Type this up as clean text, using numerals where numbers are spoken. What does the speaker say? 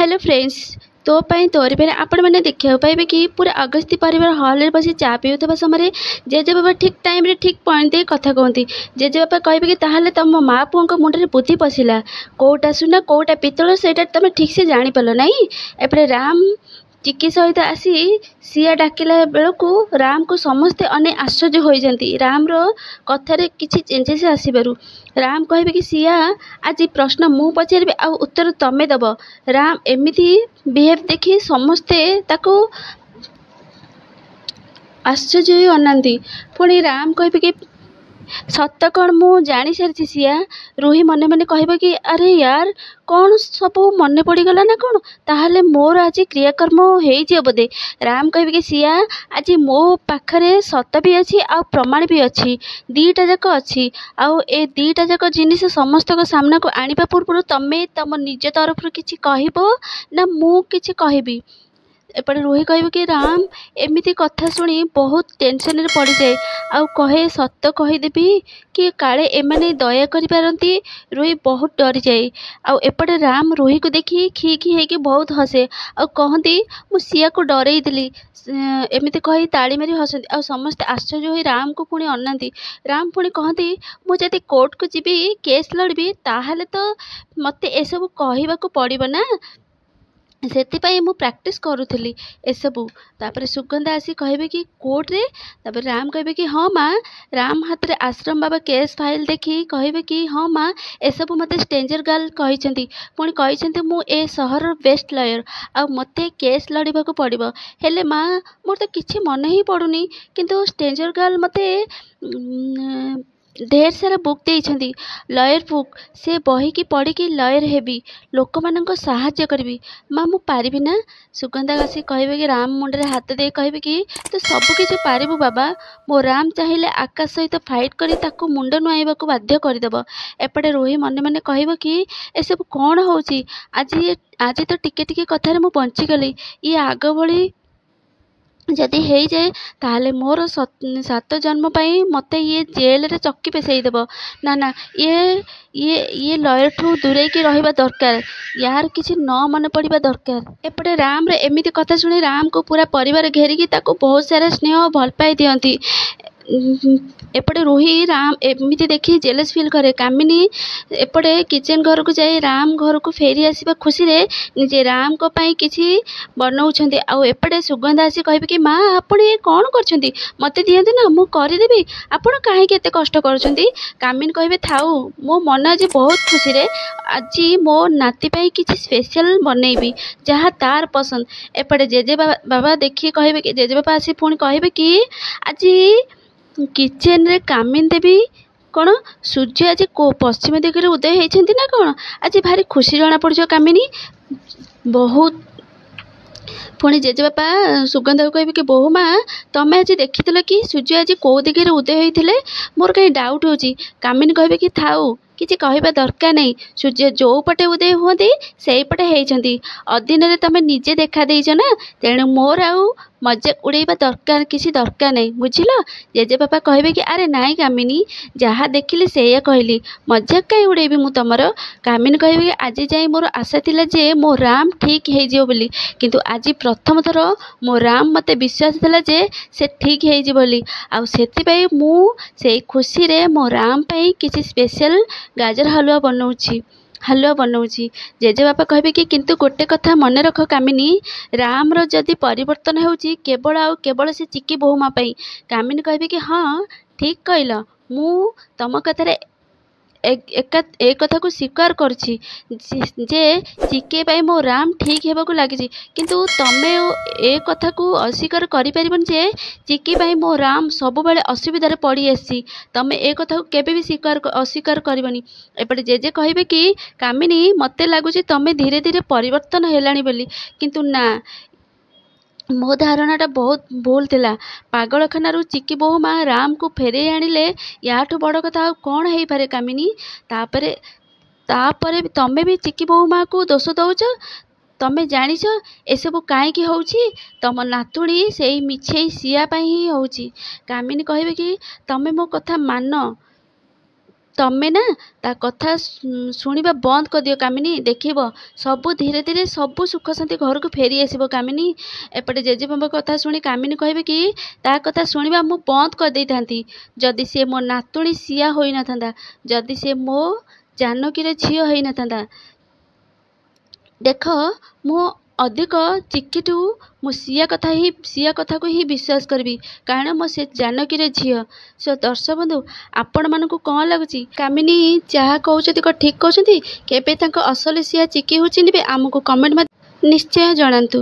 Hello friends तो तोरी पे आपण मैंने देखा पाइबे कि पूरा अगस्ती परिवार हॉल रे बसी चा पीउथबा समय जेजे बाबा ठीक टाइम रे ठीक पॉइंट दे कथा कहती। जेजे बाबा कहबे कि ताहले तम माँ पुओं मुंडे बुद्धि पशिला कोटा सुना कोटा पितल से तुम ठीक से जानी पाल नहीं। एपटे राम चिकी सहित आसी सिया डाकिला बेलू राम को समस्ते अने आश्चर्य हो जाती। राम रो कथार किसी चेंजेस आसबार राम कहे कि सिया आज प्रश्न मु पचारि आ उत्तर तमें दब। राम एमती बिहेव देखी समस्ते ताको आश्चर्य अनाती। पुणी राम कहे कि सत कौन मु जानी सारी सिया। रूही मने मने कह कि अरे यार कौन सब मन पड़गला ना कौन ताहले मोर आज क्रियाकर्म हो बोधे। राम कहे कि सिया आज मो पाखरे सत भी अच्छी आ प्रमाण भी अच्छी दीटा जाक अच्छी आउ ए दीटा जाक जिनिस समस्त को सामना को आनिबा पूर्व तमें तुम निज तरफ किसी कहबो ना मु किसी कहबी। एपटे रूही कह कि राम एमती कथा शुणी बहुत टेंशन रे पड़ जाए आउ कहे सत कहीदेवी कि काले एमाने दया करि पारंती। रूही बहुत डरी जाए आउ एपटे राम रूही को देखी खी खी होगी बहुत हसे आउ कहती मु सिया को डरई दिली एमती कही ताली मारी हसती आउ समस्ते आश्चर्य हो राम को पुणी अनाती। राम पुणी कहती मु जदि कोर्ट को जीवी केस लड़बी ताहले तो मते एसबू कहवाक पड़ो ना से मु प्रैक्टिस करूली एसबू। तापर सुगंधा आसी कहे कि कोर्ट रे तापर राम कहे कि हाँ माँ। राम हाथ रे आश्रम बाबा केस फाइल देखी कहे कि हाँ माँ एसबू मते स्ट्रेंजर गर्ल कही पुणी कही मु ए सहर बेस्ट लॉयर आ मते केस लड़वा को पड़ो। हेले माँ मोर तो किसी मन ही पड़ुनी किंतु स्ट्रेंजर गर्ल मते ढेर सारा बुक देइछंती लॉयर बुक से बही की पढ़ी कि लॉयर हेबी लोक मानक साहाय्य करबी। माँ मु पारिबी ना। सुगंधा आसी कहे कि राम मुंडे हाथ दे कहे कि तू सब किसी पारिबू बाबा मो राम चाहिए आकाश सहित फाइट करी ताको मुंड नुआइबा को बाध्य करदेब। एपटे रोही मने मने कहब कि एसब कौन होची आज आज तो टिके टिके कथार मु बंचीगली ये आग भली जदि हो जाए ताहले मोर 7 जन्म पाई मते ये जेल रे चक्की पेसईदेव ना ना ये लॉयर ठू दूरे की रहिबा दरकार यार किसी न मन पड़िबा दरकार। एपटे राम रे एमिति कथा सुनी राम को पूरा परिवार घेरिकी ताको बहुत सारा स्नेह भल पाई दियंती। एपटे रूही राम एमती देखी जेलस फिल करे। कामिनी एपटे किचन घर को जाए राम घर को फेरी आसवा खुशी रे निजे राम को पाई किसी बनाउछंती। आउ एपटे सुगंधा आसी कहे कि माँ आपण ये कौन करछंती मते दियंतु ना मु करदेबी आपण काहे केते कष्ट करछंती। कामिनी कहे थाउ मो मन आज बहुत खुशी रे आज मो नाती पाई किसी स्पेशल बनैबी जहाँ तार पसंद। एपटे जेजे बाबा देखी कहे कि जेजे बाबा आसी पुणी कहे कि आज किचेन रे कामिन देवी कौन सूर्य आज को पश्चिम दिगरे उदय होती ना कौन आज भारी खुशी जना पड़ कामिनी बहुत। पुणी जेजे बापा सुगंधा को कहे कि बोहू माँ तमें आज देखी कि सूर्य आज कौ दिगरे उदय होते मोर कहीं डाउट हो। कामिनी कहे कि थाउ किसी कहवा दरकार नहीं सूर्य जो पटे उदय हुए से पटे होती अधीन रे तमें निजे देखा देइछ ना तेणु मोर आउ मजाक उड़ेबा दरकार किसी दरकार नहीं बुझिल। जेजे बापा कहे कि अरे नाई कामिनी जहाँ देखिली से कहली मजाक कहीं उड़ेबी मु तमर। कामिनी कहे कि आज जाए मोर आशा थिला जे मो राम ठीक हो बोली किंतु आज प्रथम थर मो राम मते विश्वास थिला जे से ठीक हो बोली आउ सेति मु से खुशी रे मो राम पाई किसी स्पेशल गाजर हलुआ बनाऊँगी। जेजे बापा कहे कि किंतु गोटे कथा मन रख कामिनी राम रो जदि परिवर्तन होउची केवल आउ केवल से चिकी बोहू माँ पाई। कामिनी कहे कि हाँ ठीक कहल मु तम कथार एक कथा को स्वीकार करछि जे चिके पाई मो राम ठीक हेबाकु लागिछि किंतु तमे ए कथा को अस्वीकार करि परिबन जे चिके पाई मो राम सब बेले असुविधा रे पड़ी आसी तमे ए कथा को केबे भी अस्वीकार करबनी। एपटे जेजे कहिबे कि कामिनी मते लागुछि तमे धीरे धीरे परिवर्तन हेलानी बोली किंतु ना मो धारणाटा बहुत भूल थिला। पागलखाना चिकी बोहू माँ राम को फेरे आनिले याठू बड़ कथा कौन हो पारे कामिनी। तापरे तमे भी चिकी बोहू माँ को दोष दौच तमे जानिछ एसबू कहीं होउछि तम नातुणी से मिछे सिया पाई ही होउछि। कामिनी कहे कि तमे मो कथा मान ତମେ ନା ତା କଥା ଶୁଣିବା ବନ୍ଦ କରିଦିଅ କାମିନୀ। ଦେଖିବ ସବୁ ଧୀରେ ଧୀରେ ସବୁ ସୁଖ ଶାନ୍ତି ଘରକୁ ଫେରି ଆସିବ କାମିନୀ। ଏପଟେ ଜେଜେବାପାଙ୍କ କଥା ଶୁଣି କାମିନୀ କହିବେ କି ତା କଥା ଶୁଣିବା ମୁଁ ବନ୍ଦ କରିଦେଇଥାନ୍ତି ଯଦି ସେ ମୋ ନାତୁଣୀ ସିଆ ହୋଇନଥାନ୍ତା, ଯଦି ସେ ମୋ ଜାନକୀର ଝିଅ ହେଇନଥାନ୍ତା। ଦେଖ ମୁଁ ଅଧିକ ଚିକିଠୁ ମୁଁ ସିଆ କଥାକୁ ହିଁ ବିଶ୍ୱାସ କରିବି, କାରଣ ମୁଁ ସେ ଜାନକୀର ଝିଅ। ସୋ ଦର୍ଶକ ବନ୍ଧୁ, ଆପଣମାନଙ୍କୁ କ'ଣ ଲାଗୁଛି କାମିନୀ ଯାହା କହୁଛନ୍ତି କ'ଣ ଠିକ୍ କହୁଛନ୍ତି? କେବେ ତାଙ୍କ ଅସଲ ସିଆ ଚିକି ଚିହ୍ନିବେ? ଆମକୁ କମେଣ୍ଟ ନିଶ୍ଚୟ ଜଣାନ୍ତୁ।